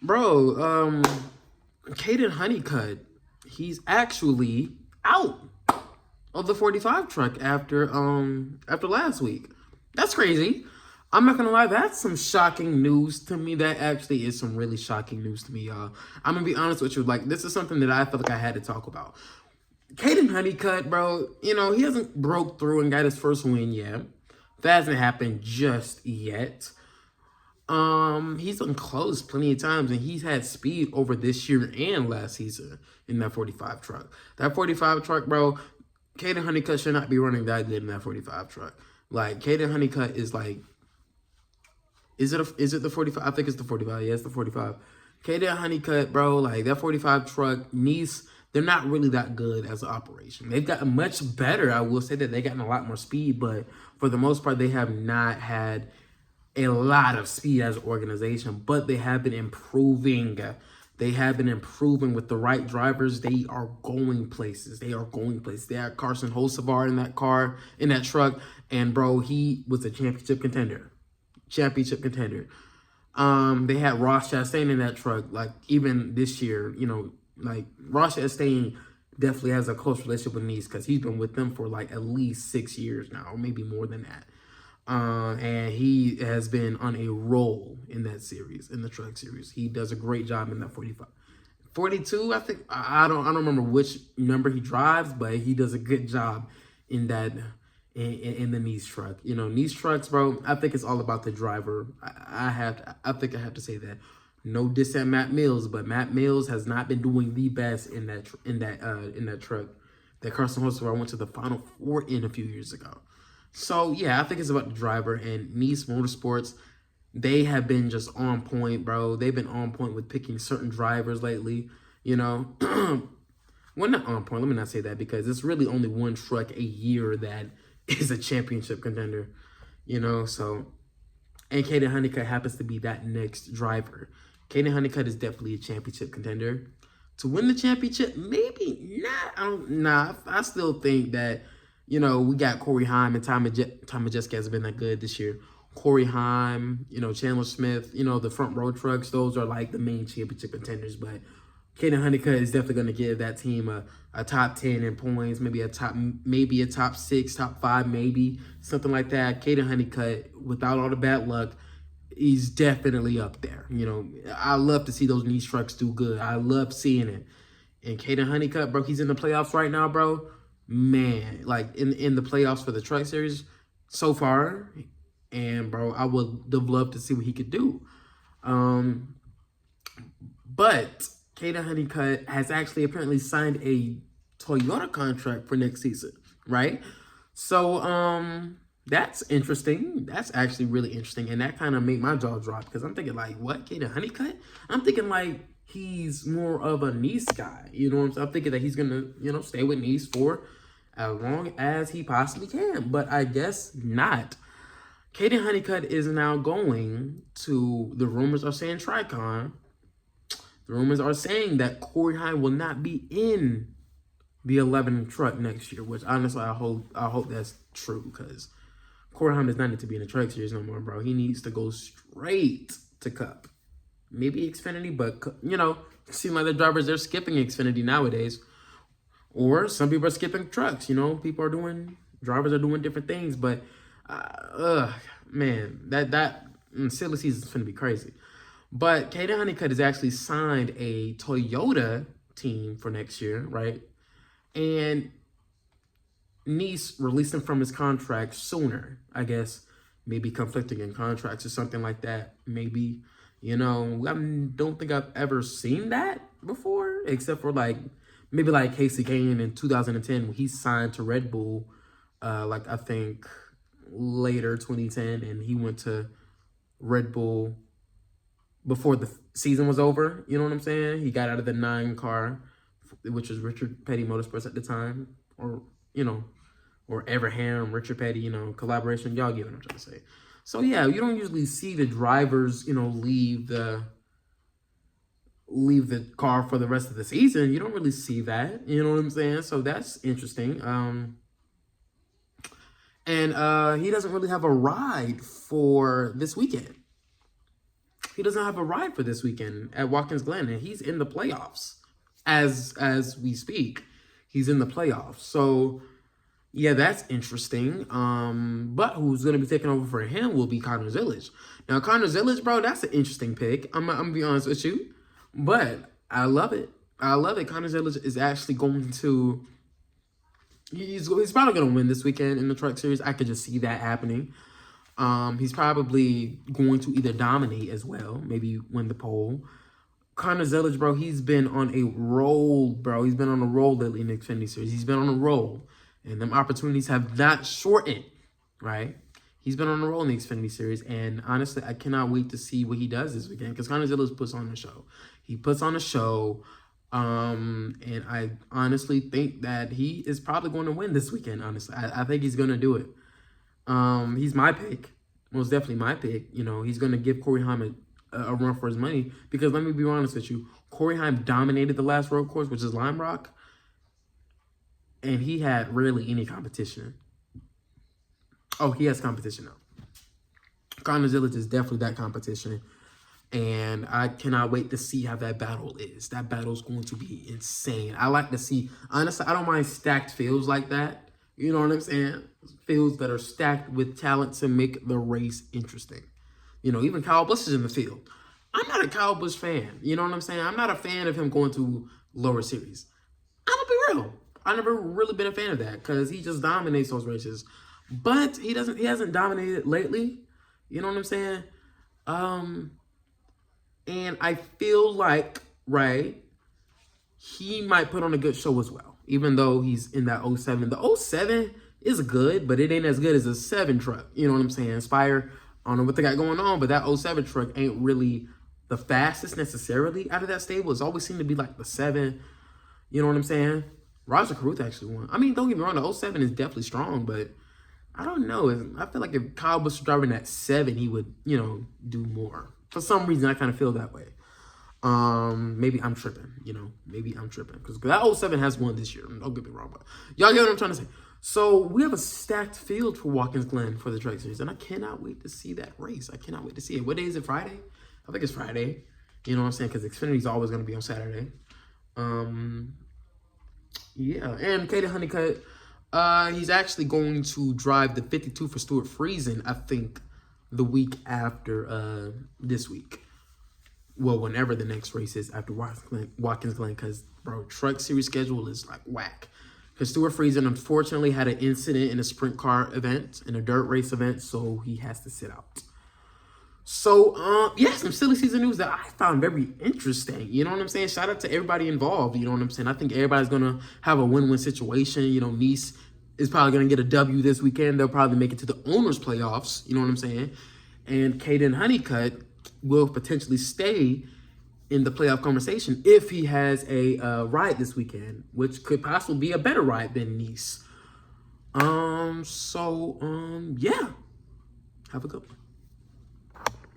Bro, Kaden Honeycutt, he's actually out of the 45 truck after last week. That's crazy. I'm not gonna lie, that's some shocking news to me. That actually is some really shocking news to me, y'all. I'm gonna be honest with you. Like, this is something that I felt like I had to talk about. Kaden Honeycutt, bro, he hasn't broke through and got his first win yet. That hasn't happened just yet. He's done close plenty of times, and he's had speed over this year and last season in that 45 truck. That 45 truck, bro, Kaden Honeycutt should not be running that good in that 45 truck. Like, Kaden Honeycutt is like, is it the 45? I think it's the 45. Yeah, it's the 45. Kaden Honeycutt, bro, like that 45 truck, Nice, they're not really that good as an operation. They've gotten much better. I will say that they've gotten a lot more speed, but for the most part, they have not had a lot of speed as an organization, but they have been improving. They have been improving with the right drivers. They are going places. They are going places. They had Carson Hocevar in that car, in that truck, and bro, he was a championship contender. Championship contender. They had Ross Chastain in that truck. Like, even this year, like Ross Chastain definitely has a close relationship with Nice because he's been with them for like at least 6 years now, or maybe more than that. And he has been on a roll in that series, in the truck series. He does a great job in that 45. 42, I think. I don't remember which number he drives, but he does a good job in that in the Nice truck. Nice trucks, bro, I think it's all about the driver. I think I have to say that. No diss at Matt Mills, but Matt Mills has not been doing the best in that truck that Carson Hocevar went to the Final Four in a few years ago. So, yeah, I think it's about the driver. And Nice Motorsports, they have been just on point, bro. They've been on point with picking certain drivers lately, Well, not on point. Let me not say that, because it's really only one truck a year that is a championship contender, So, and Kaden Honeycutt happens to be that next driver. Kaden Honeycutt is definitely a championship contender. To win the championship, maybe not. I still think that, we got Corey Heim and Tom Majeski has been that good this year. Corey Heim, Chandler Smith, the front row trucks, those are like the main championship contenders. But Kaden Honeycutt is definitely going to give that team a top 10 in points, maybe a top 6, top 5, maybe something like that. Kaden Honeycutt, without all the bad luck, he's definitely up there. I love to see those Nice trucks do good. I love seeing it. And Kaden Honeycutt, bro, he's in the playoffs right now, bro. Man, like in the playoffs for the truck series so far. And, bro, I would have loved to see what he could do. But Kaden Honeycutt has actually apparently signed a Toyota contract for next season, right? So, that's interesting. That's actually really interesting. And that kind of made my jaw drop, because I'm thinking, like, what? Kaden Honeycutt? I'm thinking, like, he's more of a Nice guy. You know what I'm saying? I'm thinking that he's going to, stay with Nice for as long as he possibly can. But I guess not. Kaden Honeycutt is now going to, the rumors are saying, Tricon. The rumors are saying that Corey Heim will not be in the 11 truck next year, which honestly I hope that's true, because Corey Heim does not need to be in the truck series no more, bro. He needs to go straight to Cup. Maybe Xfinity, but, it seems like the drivers, they're skipping Xfinity nowadays. Or some people are skipping trucks, drivers are doing different things. But, man, that silly season's going to be crazy. But Kaden Honeycutt has actually signed a Toyota team for next year, right? And Nice released him from his contract sooner, I guess. Maybe conflicting in contracts or something like that. Maybe, I don't think I've ever seen that before, except for maybe Casey Kane in 2010 when he signed to Red Bull, I think later 2010, and he went to Red Bull before the season was over. You know what I'm saying? He got out of the 9 car, which was Richard Petty Motorsports at the time, or Everham, Richard Petty, collaboration. Y'all get what I'm trying to say. So, yeah, you don't usually see the drivers, leave the car for the rest of the season. You don't really see that. You know what I'm saying? So that's interesting. And he doesn't really have a ride for this weekend. he doesn't have a ride for this weekend at Watkins Glen, and he's in the playoffs as we speak. He's in the playoffs. So, yeah, that's interesting. But who's going to be taking over for him will be Connor Zillisch. Now, Connor Zillisch, bro, that's an interesting pick. I'm going to be honest with you. But I love it. I love it. Connor Zillisch is actually going to... He's probably going to win this weekend in the Truck Series. I could just see that happening. He's probably going to either dominate as well, maybe win the pole. Kaden Zillisch, bro, he's been on a roll, bro. He's been on a roll lately in the Xfinity Series. He's been on a roll, and them opportunities have not shortened, right? He's been on a roll in the Xfinity Series, and honestly, I cannot wait to see what he does this weekend because Kaden Zillisch puts on the show. He puts on a show, and I honestly think that he is probably going to win this weekend, honestly. I think he's going to do it. He's my pick. Most definitely my pick. You know, he's going to give Corey Heim a run for his money because let me be honest with you. Corey Heim dominated the last road course, which is Lime Rock, and he had rarely any competition. Oh, he has competition now. Kaden Zillisch is definitely that competition, and I cannot wait to see how that battle is. That battle is going to be insane. I like to see, honestly, I don't mind stacked fields like that. You know what I'm saying? Fields that are stacked with talent to make the race interesting. You know, even Kyle Busch is in the field. I'm not a Kyle Busch fan. You know what I'm saying? I'm not a fan of him going to lower series. I'm gonna be real. I've never really been a fan of that because he just dominates those races. But he hasn't dominated lately. You know what I'm saying? And I feel like, right, he might put on a good show as well. Even though he's in that 07. The 07 is good, but it ain't as good as a 7 truck. You know what I'm saying? Spire, I don't know what they got going on, but that 07 truck ain't really the fastest necessarily out of that stable. It's always seemed to be like the 7. You know what I'm saying? Roger Carruth actually won. I mean, don't get me wrong, the 07 is definitely strong, but I don't know. I feel like if Kyle Busch was driving that 7, he would, you know, do more. For some reason, I kind of feel that way. Maybe I'm tripping, you know. Maybe I'm tripping. Because that 07 has won this year. Don't get me wrong, but y'all get what I'm trying to say. So we have a stacked field for Watkins Glen for the Truck Series, and I cannot wait to see that race. I cannot wait to see it. What day is it? Friday? I think it's Friday. You know what I'm saying? Because Xfinity is always going to be on Saturday. Yeah, and Kaden Honeycutt, he's actually going to drive the 52 for Stuart Friesen, I think, the week after this week. Well, whenever the next race is after Watkins Glen, because, bro, Truck Series schedule is, like, whack. Because Stuart Friesen, unfortunately, had an incident in a sprint car event, in a dirt race event, so he has to sit out. So, yeah, some silly season news that I found very interesting. You know what I'm saying? Shout out to everybody involved. You know what I'm saying? I think everybody's going to have a win-win situation. You know, Nice is probably going to get a W this weekend. They'll probably make it to the owners' playoffs. You know what I'm saying? And Kaden Honeycutt will potentially stay in the playoff conversation if he has a ride this weekend, which could possibly be a better ride than Nice. Yeah. Have a good one.